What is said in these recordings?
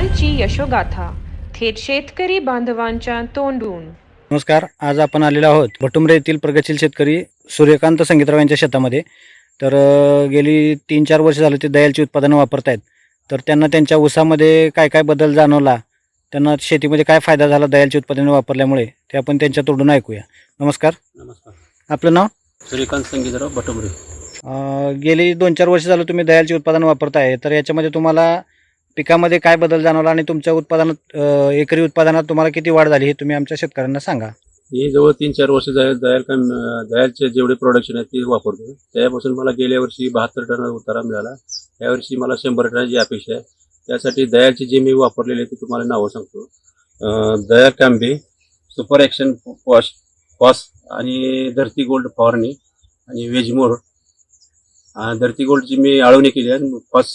दयालची यशोगाथा थेट शेतकरी बांधवांच्या तोंडून। नमस्कार, आज आपण आलेलो आहोत भटुमरे येथील प्रगतशील शेतकरी सूर्यकांत संगीतराव यांच्या शेतामध्ये। तर गेली 3-4 वर्ष झाले ते दयालची उत्पादनं वापरत आहेत। तर त्यांना त्यांच्या ऊसामध्ये काय काय बदल जाणवला, त्यांना शेतीमध्ये काय फायदा झाला दयालची उत्पादने वापरल्यामुळे, ते आपण त्यांच्या तोंडून ऐकूया। नमस्कार, आपलं नाव? सूर्यकांत संगीतराव भटुमरे। गेली 2-4 वर्ष झालं तुम्ही दयालची उत्पादनं वापरताय, तर याच्यामध्ये तुम्हाला पिकामध्ये काय बदल जाणवला आणि तुमच्या उत्पादनात एकरी उत्पादनात तुम्हाला किती वाढ झाली हे तुम्ही आमच्या शेतकऱ्यांना सांगा। हे जवळ 3-4 वर्ष दयालचे जेवढे प्रोडक्शन आहे ते वापरतो। त्यापासून मला गेल्या वर्षी 72 टन उतारा मिळाला। यावर्षी मला 100 टनाची अपेक्षा आहे। त्यासाठी दयालचे जे मी वापरलेले ते तुम्हाला नावं सांगतो। दया कॅम्बे, सुपर ॲक्शन पॉस आणि धरती गोल्ड फवारणी आणि वेजमोर। धरती गोल्डची मी आळवणी केली आहे, पॉस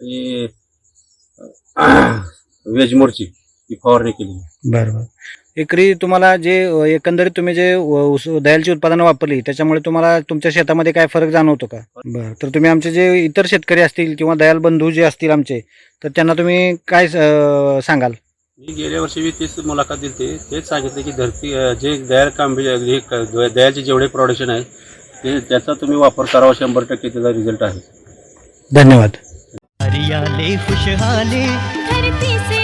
आणि वेजमोरची ही फवारणी केली। बरोबर। एकरी तुम्हाला जे एकंदरीत तुम्ही जे दयालची उत्पादनं वापरली त्याच्यामुळे तुम्हाला तुमच्या शेतामध्ये काय फरक जाणवतो का? बरं, तर तुम्ही आमचे जे इतर शेतकरी असतील किंवा दयाल बंधू जे असतील आमचे, तर त्यांना तुम्ही काय सांगाल? मी गेल्या वर्षी मी तीच मुलाखत दिली, तेच सांगितले की जे दयाल कांबे दयालचे जेवढे प्रोडक्शन आहे ते त्याचा तुम्ही वापर करावा, 100% त्याचा रिझल्ट आहे। धन्यवाद। हरियाले खुशहाली धरती से